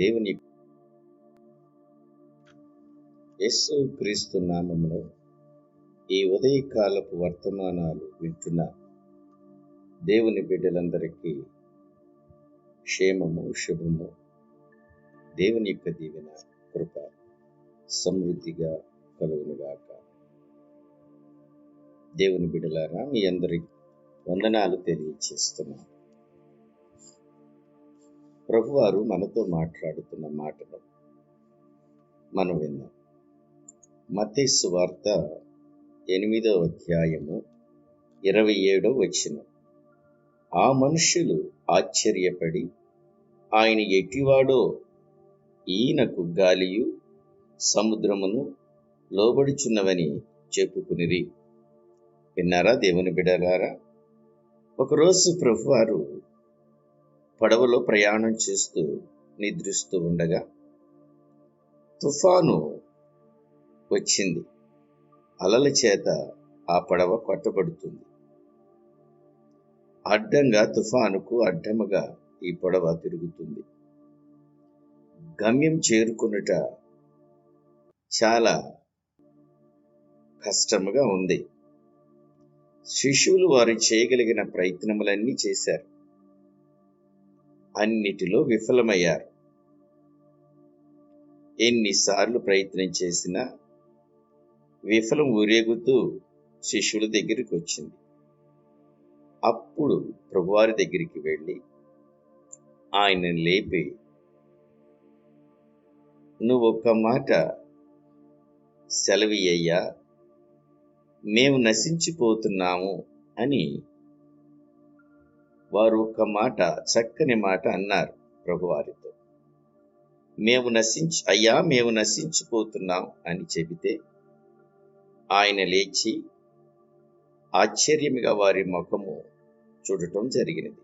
దేవుని యేసు క్రీస్తు నామములో ఈ ఉదయకాలపు వర్తమానాలు వింటున్న దేవుని బిడ్డలందరికీ క్షేమము, శుభము, దేవుని యొక్క దీవెన, కృప సమృద్ధిగా కలుగునుగాక. దేవుని బిడ్డలారా, మీ అందరికి వందనాలు తెలియచేస్తున్నాను. ప్రభువారు మనతో మాట్లాడుతున్న మాటలు మనం విన్నాం. మత్తయి సువార్త 8వ అధ్యాయము 27వ వచనం. ఆ మనుష్యులు ఆశ్చర్యపడి, ఆయన ఎట్టివాడో, ఈయనకు గాలియు సముద్రమును లోబడుచున్నవని చెప్పుకునిరి. విన్నారా దేవుని బిడ్డలారా? ఒకరోజు ప్రభువారు పడవలో ప్రయాణం చేస్తూ నిద్రిస్తూ ఉండగా తుఫాను వచ్చింది. అలల చేత ఆ పడవ కొట్టబడుతుంది. అడ్డంగా తుఫానుకు అడ్డముగా ఈ పడవ తిరుగుతుంది. గమ్యం చేరుకునుట చాలా కష్టముగా ఉంది. శిష్యులు వారు చేయగలిగిన ప్రయత్నములన్నీ చేశారు. అన్నిటిలో విఫలమయ్యారు. ఎన్నిసార్లు ప్రయత్నం చేసినా విఫలం ఊరేగుతూ శిష్యుల దగ్గరికి వచ్చింది. అప్పుడు ప్రభువారి దగ్గరికి వెళ్ళి ఆయనను లేపి, నువ్వు ఒక్క మాట సెలవియ్యా, మేము నశించిపోతున్నాము అని వారు ఒక మాట, చక్కని మాట అన్నారు ప్రభువారితో. మేము నశించిపోతున్నాం అని చెబితే ఆయన లేచి ఆశ్చర్యముగా వారి ముఖము చూడటం జరిగినది.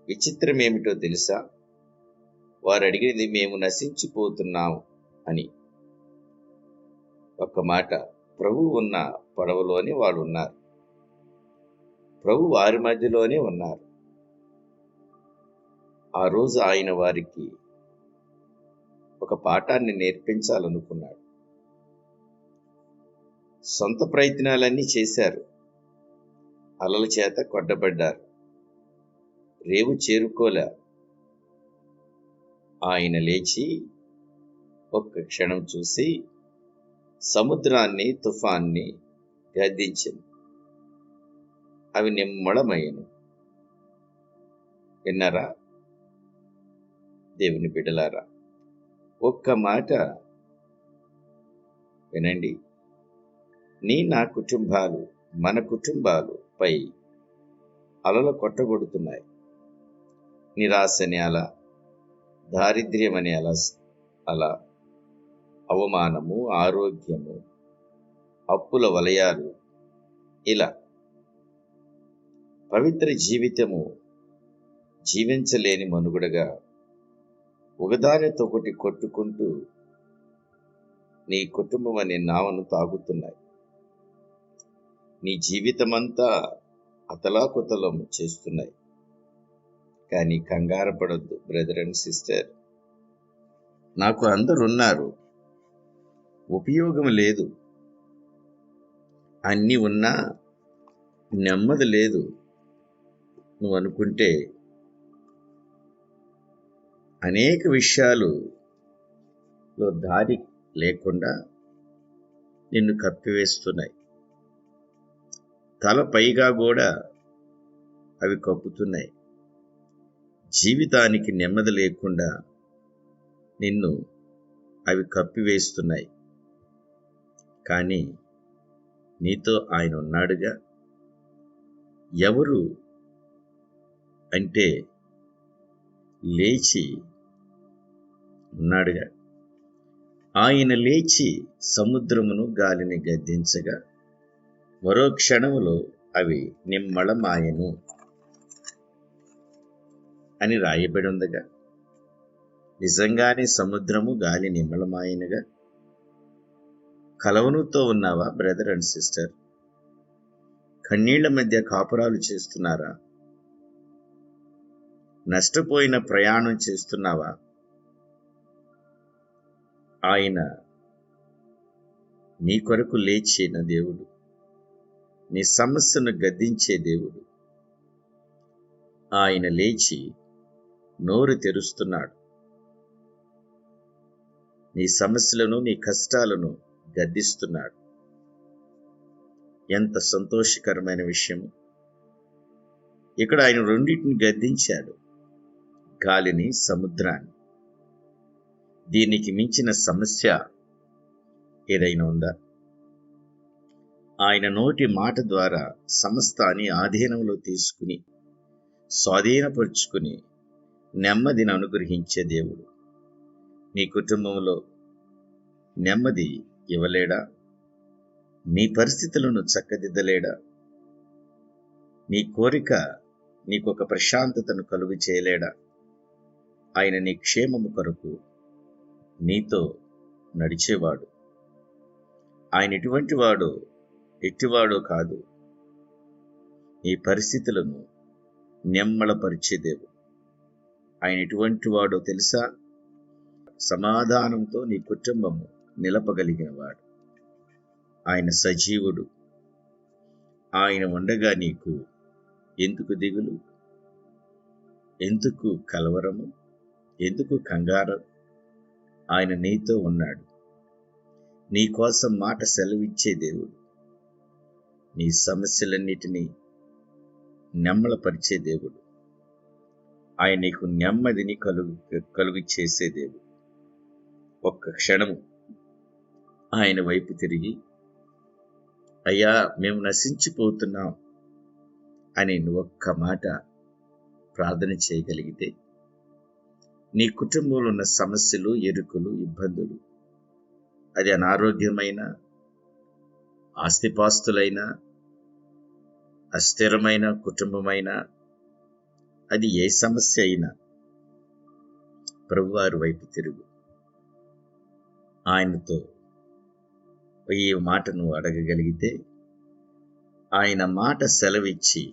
విచిత్రం ఏమిటో తెలుసా? వారు అడిగినది మేము నశించిపోతున్నాం అని. ఒక మాట, ప్రభు ఉన్న పడవలోనే వాళ్ళు ఉన్నారు. ప్రభు వారి మధ్యలోనే ఉన్నారు. ఆ రోజు ఆయన వారికి ఒక పాఠాన్ని నేర్పించాలనుకున్నాడు. సొంత ప్రయత్నాలన్నీ చేశారు. అలల చేత కొట్టబడ్డారు. రేవు చేరుకోలే. ఆయన లేచి ఒక్క క్షణం చూసి సముద్రాన్ని, తుఫాన్ని గద్దించింది. అవి నిమ్మళమయ్యను. విన్నారా దేవుని బిడ్డలారా? ఒక్క మాట వినండి. నా కుటుంబాలు, మన కుటుంబాలు పై అలలు కొట్టబడుతున్నాయి. నిరాశని అలా, దారిద్ర్యమని అలా, అవమానము, ఆరోగ్యము, అప్పుల వలయాలు, ఇలా పవిత్ర జీవితము జీవించలేని మనుగడగా ఒకదానితో ఒకటి కొట్టుకుంటూ నీ కుటుంబం అనే నావను తాగుతున్నాయి. నీ జీవితమంతా అతలాకుతలం చేస్తున్నాయి. కానీ కంగారు పడొద్దు బ్రదర్ అండ్ సిస్టర్. నాకు అందరున్నారు, ఉపయోగం లేదు, అన్నీ ఉన్నా నెమ్మది లేదు నువ్వు అనుకుంటే అనేక విషయాలులో దారి లేకుండా నిన్ను కప్పివేస్తున్నాయి. తల పైగా కూడా అవి కప్పుతున్నాయి. జీవితానికి నెమ్మది లేకుండా నిన్ను అవి కప్పివేస్తున్నాయి. కానీ నీతో ఆయన ఉన్నాడుగా. ఎవరు అంటే లేచి ఉన్నాడుగా. ఆయన లేచి సముద్రమును, గాలిని గద్దించగా మరో క్షణములో అవి నిమ్మళమాయెను అని రాయబడి ఉందిగా. నిజంగానే సముద్రము, గాలి నిమ్మళమాయనుగా. కలవనుతో ఉన్నావా బ్రదర్ అండ్ సిస్టర్? కన్నీళ్ల మధ్య కాపురాలు చేస్తున్నారా? నష్టపోయిన ప్రయాణం చేస్తున్నావా? ఆయన నీ కొరకు లేచిన దేవుడు, నీ సమస్యను గద్దించే దేవుడు. ఆయన లేచి నోరు తెరుస్తున్నాడు. నీ సమస్యలను, నీ కష్టాలను గద్దిస్తున్నాడు. ఎంత సంతోషకరమైన విషయము. ఇక్కడ ఆయన రెండింటిని గద్దించాడు, గాలిని, సముద్రాన్ని. దీనికి మించిన సమస్య ఏదైనా ఉందా? ఆయన నోటి మాట ద్వారా సమస్తాన్ని ఆధీనంలో తీసుకుని, స్వాధీనపరుచుకుని నెమ్మదిని అనుగ్రహించే దేవుడు. నీ కుటుంబంలో నెమ్మది ఇవ్వలేడా? నీ పరిస్థితులను చక్కదిద్దలేడా? నీ కోరిక నీకొక ప్రశాంతతను కలుగు చేయలేడా? ఆయన నీ క్షేమము కొరకు నీతో నడిచేవాడు. ఆయన ఎటువంటి వాడో, ఎట్టివాడో కాదు. నీ పరిస్థితులను నెమ్మళపరిచే దేవుడు. ఆయన ఎటువంటి వాడో తెలుసా? సమాధానంతో నీ కుటుంబము నిలపగలిగిన వాడు. ఆయన సజీవుడు. ఆయన ఉండగా నీకు ఎందుకు దిగులు? ఎందుకు కలవరము? ఎందుకు కంగారు? ఆయన నీతో ఉన్నాడు. నీ కోసం మాట సెలవిచ్చే దేవుడు. నీ సమస్యలన్నిటినీ నెమ్మలపరిచే దేవుడు. ఆయన నీకు నెమ్మదిని కలుగు చేసే దేవుడు. ఒక్క క్షణము ఆయన వైపు తిరిగి, అయ్యా మేము నశించిపోతున్నాం అని నువ్వు ఒక్క మాట ప్రార్థన చేయగలిగితే, నీ కుటుంబంలో ఉన్న సమస్యలు, ఎరుకులు, ఇబ్బందులు, అది అనారోగ్యమైన, ఆస్తిపాస్తులైన, అస్థిరమైన కుటుంబమైన, అది ఏ సమస్య అయినా ప్రభువారి వైపు తిరుగు. ఆయనతో ఈ మాటను అడగగలిగితే, ఆయన మాట సెలవిచ్చి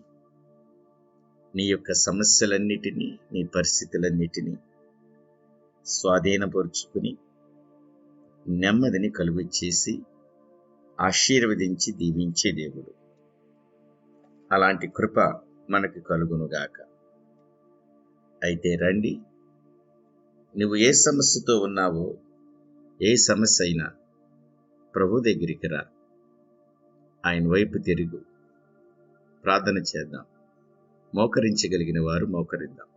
నీ యొక్క సమస్యలన్నిటినీ, నీ పరిస్థితులన్నిటినీ స్వాధీనపరుచుకుని నెమ్మదిని కలుగు చేసి ఆశీర్వదించి దీవించే దేవుడు. అలాంటి కృప మనకు కలుగునుగాక. అయితే రండి, నువ్వు ఏ సమస్యతో ఉన్నావో, ఏ సమస్య అయినా ప్రభు దగ్గరికి రా. ఆయన వైపు తిరుగు. ప్రార్థన చేద్దాం. మోకరించగలిగిన వారు మోకరిద్దాం.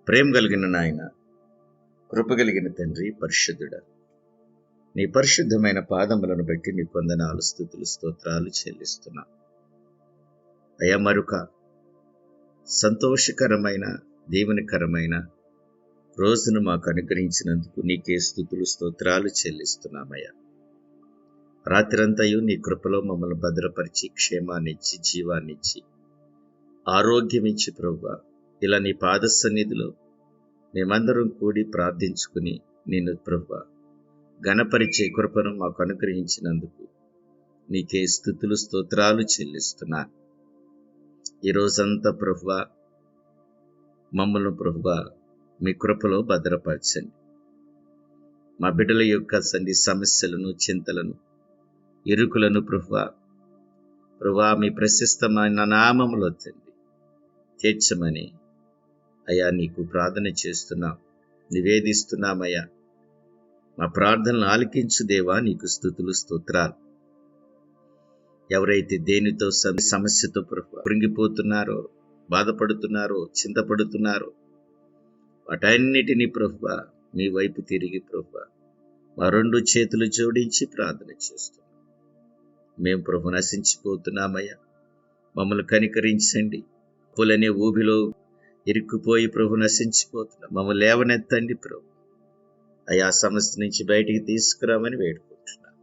ప్రేమ కలిగిన నాయన, కృప కలిగిన తండ్రి, పరిశుద్ధుడా, నీ పరిశుద్ధమైన పాదములను బట్టి నీ వందనాలు, స్తుతులు, స్తోత్రాలు చెల్లిస్తున్నా. అయ్యా, మరొక సంతోషకరమైన, దీవెనకరమైన రోజును మాకు అనుగ్రహించినందుకు నీకే స్తుతులు, స్తోత్రాలు చెల్లిస్తున్నామయ్యా. రాత్రంతయు నీ కృపలో మమ్మల్ని భద్రపరిచి, క్షేమాన్నిచ్చి, జీవాన్నిచ్చి, ఆరోగ్యమిచ్చి ప్రభువా, ఇలా నీ పాద సన్నిధిలో మేమందరం కూడి ప్రార్థించుకుని నిన్ను ప్రభువా ఘనపరిచే కృపను మాకు అనుగ్రహించినందుకు నీకే స్తుతులు, స్తోత్రాలు చెల్లిస్తున్నాను. ఈ రోజంతా ప్రభువా మమ్మల్ని ప్రభువా మీ కృపలో భద్రపరచండి. మా బిడ్డల యొక్క సమస్యలను, చింతలను, ఇరుకులను ప్రభువా మీ ప్రశస్తమైన నామములో తండ్రి తీర్చమని అయ్యా నీకు ప్రార్థన చేస్తున్నాం, నివేదిస్తున్నామయ్యా. మా ప్రార్థనలు ఆలకించు దేవా, నీకు స్తుతులు, స్తోత్రాలు. ఎవరైతే దేనితో సమస్యతో కృంగిపోతున్నారో, బాధపడుతున్నారో, చింతపడుతున్నారో, వాటన్నిటినీ ప్రభువా మీ వైపు తిరిగి ప్రభువా మా రెండు చేతులు జోడించి ప్రార్థన చేస్తున్నాం. మేము ప్రభు నశించిపోతున్నామయ్యా, మమ్మల్ని కనికరించండి. అప్పులనే ఊబిలో ఇరుక్కుపోయి ప్రభు నశించిపోతున్నాం. మమ్మల్ని లేవనెత్తండి ప్రభు. అయ్యా, సమస్య నుంచి బయటికి తీసుకురామని వేడుకుంటున్నాం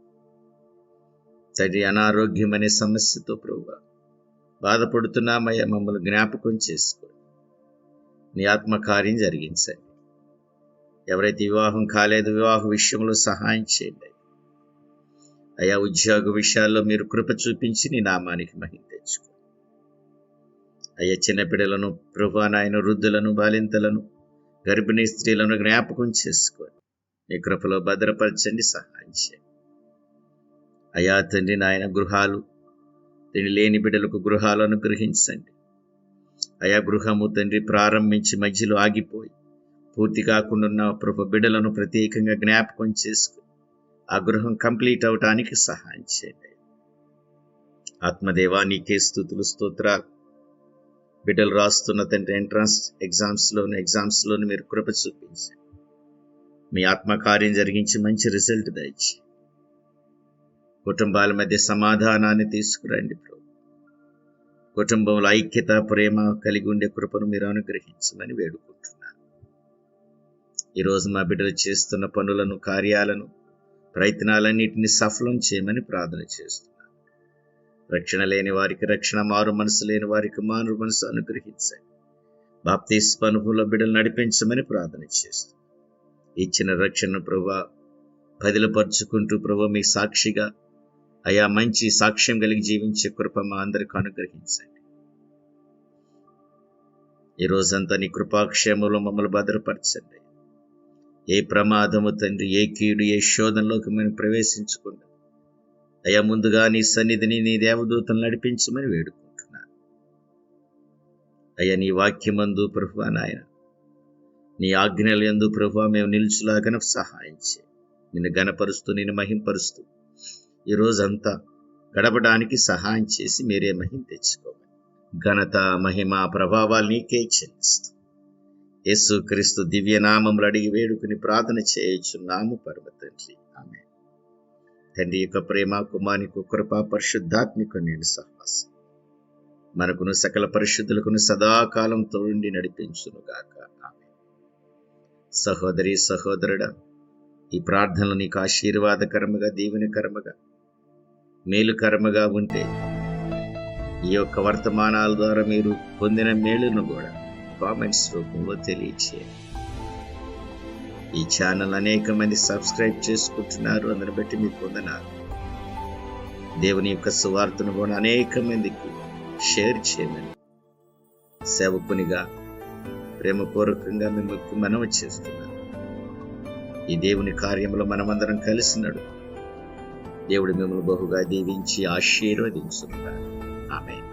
తండ్రి. అనారోగ్యం అనే సమస్యతో ప్రభువా బాధపడుతున్నామయ్యా, మమ్మల్ని జ్ఞాపకం చేసుకోండి. నీ ఆత్మకార్యం జరిగించండి. ఎవరైతే వివాహం కాలేదు, వివాహ విషయంలో సహాయం చేయండి అయ్యా. ఉద్యోగ విషయాల్లో మీరు కృప చూపించి నీ నామానికి మహిమ తెచ్చుకోండి అయ్యా. చిన్నపిల్లలను ప్రభువా నాయన, వృద్ధులను, బాలింతలను, గర్భిణీ స్త్రీలను జ్ఞాపకం చేసుకోండి. మీ కృపలో భద్రపరచండి, సహాయం చేయండి. అయా తండ్రి నాయన, గృహాలు తిండి లేని బిడ్డలకు గృహాలు అనుగ్రహించండి. అయా గృహము తండ్రి ప్రారంభించి మధ్యలో ఆగిపోయి పూర్తి కాకుండా ఉన్న ప్రభు బిడ్డలను ప్రత్యేకంగా జ్ఞాపకం చేసుకుని ఆ గృహం కంప్లీట్ అవటానికి సహాయం చేయండి. ఆత్మదేవా నీకే స్తుతులు, స్తోత్రాలు. బిడ్డలు రాస్తున్న తండ్రి ఎంట్రన్స్ ఎగ్జామ్స్లోని మీరు కృప చూపించండి. మీ ఆత్మకార్యం జరిగించి మంచి రిజల్ట్ దయచి కుటుంబాల మధ్య సమాధానాన్ని తీసుకురండి ప్రభు. కుటుంబంలో ఐక్యత, ప్రేమ కలిగి ఉండే కృపను మీరు అనుగ్రహించమని వేడుకుంటున్నాను. ఈరోజు మా బిడ్డలు చేస్తున్న పనులను, కార్యాలను, ప్రయత్నాలన్నింటినీ సఫలం చేయమని ప్రార్థన చేస్తున్నాను. రక్షణ లేని వారికి రక్షణ, మారు మనసు లేని వారికి మారు మనసు అనుగ్రహించండి. బాప్తిస్మ అనుభవంలో బిడ్డలు నడిపించమని ప్రార్థన చేస్తున్నాను. ఇచ్చిన రక్షణను ప్రభువా బదిలపరుచుకుంటూ ప్రభు మీ సాక్షిగా అయా మంచి సాక్ష్యం కలిగి జీవించే కృప మా అందరికి అనుగ్రహించండి. ఈ రోజంతా నీ కృపాక్షేమంలో మమ్మల్ని భద్రపరచండి. ఏ ప్రమాదము తండ్రి, ఏ కీడు, ఏ శోధనలోకి మేము ప్రవేశించకుండా అయా ముందుగా నీ సన్నిధిని, నీ దేవదూతలు నడిపించమని వేడుకుంటున్నాను. అయ్యా నీ వాక్యమందు ప్రభువా నాయన, నీ ఆజ్ఞల యందు ప్రభువా మేము నిలుచులాగన సహాయం చేయి. నిన్ను గణపరుస్తూ, నిన్ను మహింపరుస్తూ ఈ రోజంతా గడపడానికి సహాయం చేసి మీరే మహిమ తెచ్చుకోవాలి. ఘనత, మహిమ, ప్రభావాలు నీకే చెల్లిస్తూ యేసు క్రీస్తు దివ్యనామములు అడిగి వేడుకుని ప్రార్థన చేయుచున్నాము పరమ తండ్రి, ఆమేన్. తండ్రి యొక్క ప్రేమ, కుమారుని కృప, పరిశుద్ధాత్మిక నేను సహవాసం మనకును సకల పరిశుద్ధులకును సదాకాలం తోడుండి నడిపించును గాక, ఆమేన్. సహోదరి, సహోదరుడా, ఈ ప్రార్థనలు నీకు ఆశీర్వాదకరముగా, దీవెనకరముగా, మేలుకరముగా ఉంటే ఈ యొక్క వర్తమానాల ద్వారా మీరు పొందిన మేలును కూడా కామెంట్స్ రూపంలో తెలియచేయండి. ఈ ఛానల్ అనేక మంది సబ్స్క్రైబ్ చేసుకుంటున్నారు, అందరిని బట్టి మీకు పొందనారు. దేవుని యొక్క సువార్తను కూడా అనేక మందికి షేర్ చేయమని సేవకునిగా ప్రేమపూర్వకంగా మిమ్మల్ని మనవి చేస్తున్నాను. ఈ దేవుని కార్యంలో మనమందరం కలిసి నడుపు. దేవుడు మిమ్మల్ని బహుగా దీవించి ఆశీర్వదించుతాడు. ఆమేన్.